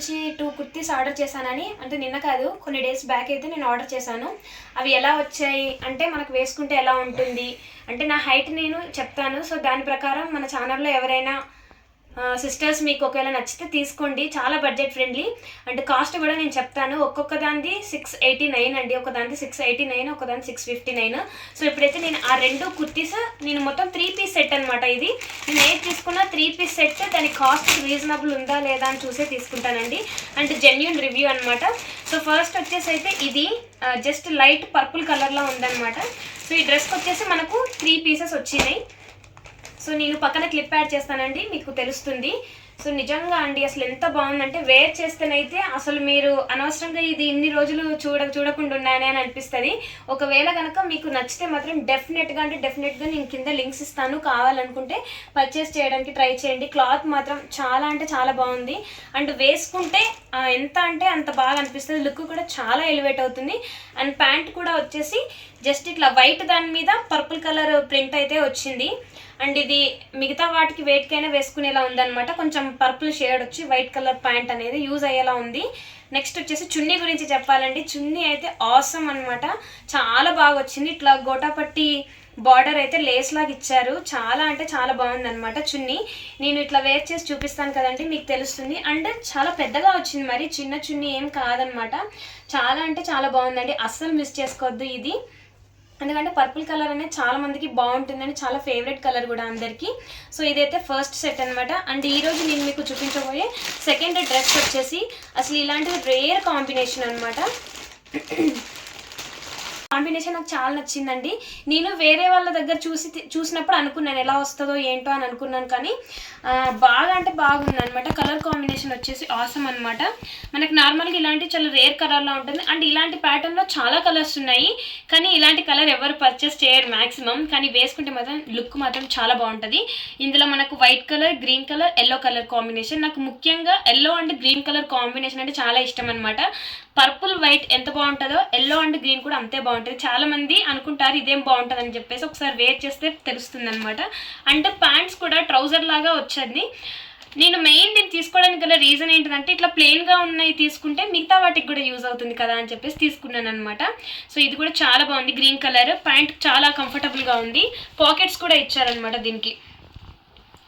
నుంచి 2 కుర్తీస్ ఆర్డర్ చేశానని, అంటే నిన్న కాదు కొన్ని డేస్ బ్యాక్ అయితే నేను ఆర్డర్ చేశాను. అవి ఎలా వచ్చాయి అంటే మనకు వేసుకుంటే ఎలా ఉంటుంది అంటే నా హైట్ నేను చెప్తాను. సో దాని ప్రకారం మన ఛానల్లో ఎవరైనా సిస్టర్స్ మీకు ఒకవేళ నచ్చితే తీసుకోండి. చాలా బడ్జెట్ ఫ్రెండ్లీ అండ్ కాస్ట్ కూడా నేను చెప్తాను. ఒక్కొక్క దానిది 689 అండి, ఒక దానిది 689, ఒక దాని 659. సో ఇప్పుడైతే నేను ఆ 2 కుర్తీస్ నేను మొత్తం 3 పీస్ సెట్ అనమాట. ఇది నేను ఏది తీసుకున్నా 3 పీస్ సెట్, దాని కాస్ట్ రీజనబుల్ ఉందా లేదా అని చూసే తీసుకుంటానండి. అండ్ జెన్యూన్ రివ్యూ అనమాట. సో ఫస్ట్ వచ్చేసి అయితే ఇది జస్ట్ లైట్ పర్పుల్ కలర్లో ఉందన్నమాట. సో ఈ డ్రెస్కి వచ్చేసి మనకు 3 పీసెస్ వచ్చినాయి. సో నేను పక్కన క్లిప్ యాడ్ చేస్తానండి, మీకు తెలుస్తుంది. సో నిజంగా అండి అసలు ఎంత బాగుందంటే వేర్ చేస్తేనైతే అసలు మీరు అనవసరంగా ఇది ఇన్ని రోజులు చూడకుండా ఉన్నాయని అని అనిపిస్తుంది. ఒకవేళ కనుక మీకు నచ్చితే మాత్రం డెఫినెట్గా నేను కింద లింక్స్ ఇస్తాను, కావాలనుకుంటే పర్చేస్ చేయడానికి ట్రై చేయండి. క్లాత్ మాత్రం చాలా అంటే చాలా బాగుంది అండ్ వేసుకుంటే ఎంత అంటే అంత బాగా అనిపిస్తుంది. లుక్ కూడా చాలా ఎలివేట్ అవుతుంది. అండ్ ప్యాంట్ కూడా వచ్చేసి జస్ట్ ఇట్లా వైట్ దాని మీద పర్పుల్ కలర్ ప్రింట్ అయితే వచ్చింది. అండ్ ఇది మిగతా వాటికి వెయిట్కైనా వేసుకునేలా ఉందన్నమాట. కొంచెం పర్పుల్ షేడ్ వచ్చి వైట్ కలర్ ప్యాంట్ అనేది యూజ్ అయ్యేలా ఉంది. నెక్స్ట్ వచ్చేసి చున్నీ గురించి చెప్పాలండి. చున్నీ అయితే ఆసమ్ అనమాట, చాలా బాగా వచ్చింది. ఇట్లా గోటాపట్టి బార్డర్ అయితే లేస్ లాగా ఇచ్చారు. చాలా అంటే చాలా బాగుందన్నమాట చున్నీ. నేను ఇట్లా వేర్ చేసి చూపిస్తాను కదండి, మీకు తెలుస్తుంది. అండ్ చాలా పెద్దగా వచ్చింది, మరి చిన్న చున్నీ ఏం కాదనమాట. చాలా అంటే చాలా బాగుందండి, అస్సలు మిస్ చేసుకోవద్దు ఇది. ఎందుకంటే పర్పుల్ కలర్ అనేది చాలా మందికి బాగుంటుందని, చాలా ఫేవరెట్ కలర్ కూడా అందరికీ. సో ఇదైతే ఫస్ట్ సెట్ అనమాట. అండ్ ఈరోజు నేను మీకు చూపించబోయే సెకండ్ డ్రెస్ వచ్చేసి అసలు ఇలాంటి రేర్ కాంబినేషన్ అనమాట. కాంబినేషన్ నాకు చాలా నచ్చిందండి. నేను వేరే వాళ్ళ దగ్గర చూసినప్పుడు అనుకున్నాను ఎలా వస్తుందో ఏంటో అని అనుకున్నాను, కానీ బాగా అంటే బాగుంది అనమాట. కలర్ కాంబినేషన్ వచ్చేసి ఆసమ్ అనమాట. మనకు నార్మల్గా ఇలాంటి చాలా రేర్ కలర్లో ఉంటుంది. అండ్ ఇలాంటి ప్యాటర్న్లో చాలా కలర్స్ ఉన్నాయి, కానీ ఇలాంటి కలర్ ఎవరు పర్చేస్ చేయరు మ్యాక్సిమం. కానీ వేసుకుంటే మాత్రం లుక్ మాత్రం చాలా బాగుంటుంది. ఇందులో మనకు white colour, green colour, yellow colour combination. నాకు ముఖ్యంగా yellow and green colour combination అంటే చాలా ఇష్టం అనమాట. పర్పుల్ వైట్ ఎంత బాగుంటుందో ఎల్లో అండ్ గ్రీన్ కూడా అంతే బాగుంటుంది. చాలా మంది అనుకుంటారు ఇదేం బాగుంటుంది అని చెప్పేసి, ఒకసారి వేర్ చేస్తే తెలుస్తుంది అనమాట. అండ్ ప్యాంట్స్ కూడా ట్రౌజర్ లాగా వచ్చేది. నేను మెయిన్ దీన్ని తీసుకోవడానికి గల రీజన్ ఏంటంటే ఇట్లా ప్లెయిన్గా ఉన్నాయి తీసుకుంటే మిగతా వాటికి కూడా యూజ్ అవుతుంది కదా అని చెప్పేసి తీసుకున్నాను అనమాట. సో ఇది కూడా చాలా బాగుంది, గ్రీన్ కలర్ ప్యాంట్ చాలా కంఫర్టబుల్గా ఉంది. పాకెట్స్ కూడా ఇచ్చారనమాట దీనికి.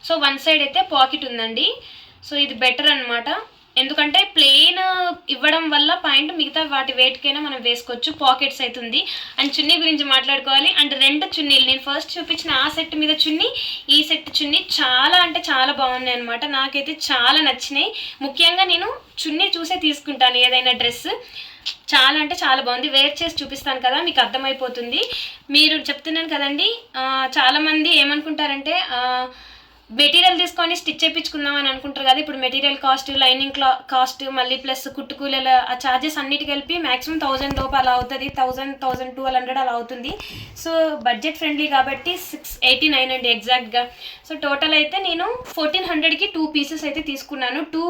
సో వన్ సైడ్ అయితే పాకెట్ ఉందండి. సో ఇది బెటర్ అనమాట, ఎందుకంటే ప్లెయిన్ ఇవ్వడం వల్ల పాయింట్ మిగతా వాటి వెయిట్కైనా మనం వేసుకోవచ్చు. పాకెట్స్ అవుతుంది. అండ్ చున్నీ గురించి మాట్లాడుకోవాలి. అండ్ 2 చున్నీలు నేను ఫస్ట్ చూపించిన ఆ సెట్ మీద చున్నీ, ఈ సెట్ చున్నీ చాలా అంటే చాలా బాగున్నాయి అనమాట. నాకైతే చాలా నచ్చినాయి. ముఖ్యంగా నేను చున్నీ చూసే తీసుకుంటాను ఏదైనా డ్రెస్. చాలా అంటే చాలా బాగుంది. వేర్ చేసి చూపిస్తాను కదా, మీకు అర్థమైపోతుంది. మీరు చెప్తున్నాను కదండి, చాలామంది ఏమనుకుంటారంటే మెటీరియల్ తీసుకొని స్టిచ్ చేయించుకుందాం అని అనుకుంటారు కదా. ఇప్పుడు మెటీరియల్ కాస్ట్, లైనింగ్ కాస్ట్, మళ్ళీ ప్లస్ కుట్టుకూల ఆ ఛార్జెస్ అన్నిటి కలిపి మ్యాక్సిమం 1000 లోపు అలా అవుతుంది. 1200 అలా అవుతుంది. సో బడ్జెట్ ఫ్రెండ్లీ కాబట్టి 689 అండి ఎగ్జాక్ట్గా. సో టోటల్ అయితే నేను 1400కి 2 పీసెస్ అయితే తీసుకున్నాను, 2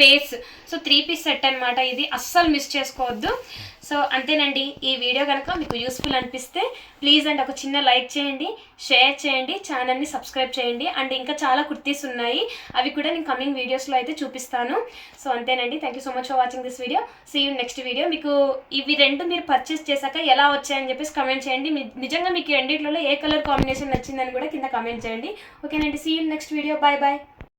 పేర్స్. సో 3 పీస్ సెట్ అనమాట. ఇది అస్సలు మిస్ చేసుకోవద్దు. సో అంతేనండి. ఈ వీడియో కనుక మీకు యూస్ఫుల్ అనిపిస్తే ప్లీజ్ అండి ఒక చిన్న లైక్ చేయండి, షేర్ చేయండి, ఛానల్ని సబ్స్క్రైబ్ చేయండి. అండ్ ఇంకా చాలా కుర్తీస్ ఉన్నాయి, అవి కూడా నేను కమింగ్ వీడియోస్లో అయితే చూపిస్తాను. సో అంతేనండి. Thank you so much for watching this video. See you next video. మీకు ఇవి 2 మీరు పర్చేస్ చేశాక ఎలా వచ్చాయని చెప్పేసి కమెంట్ చేయండి. నిజంగా మీకు రెండిట్లలో ఏ కలర్ కాంబినేషన్ నచ్చిందని కూడా కింద కమెంట్ చేయండి. ఓకేనండి. See you next video. Bye bye.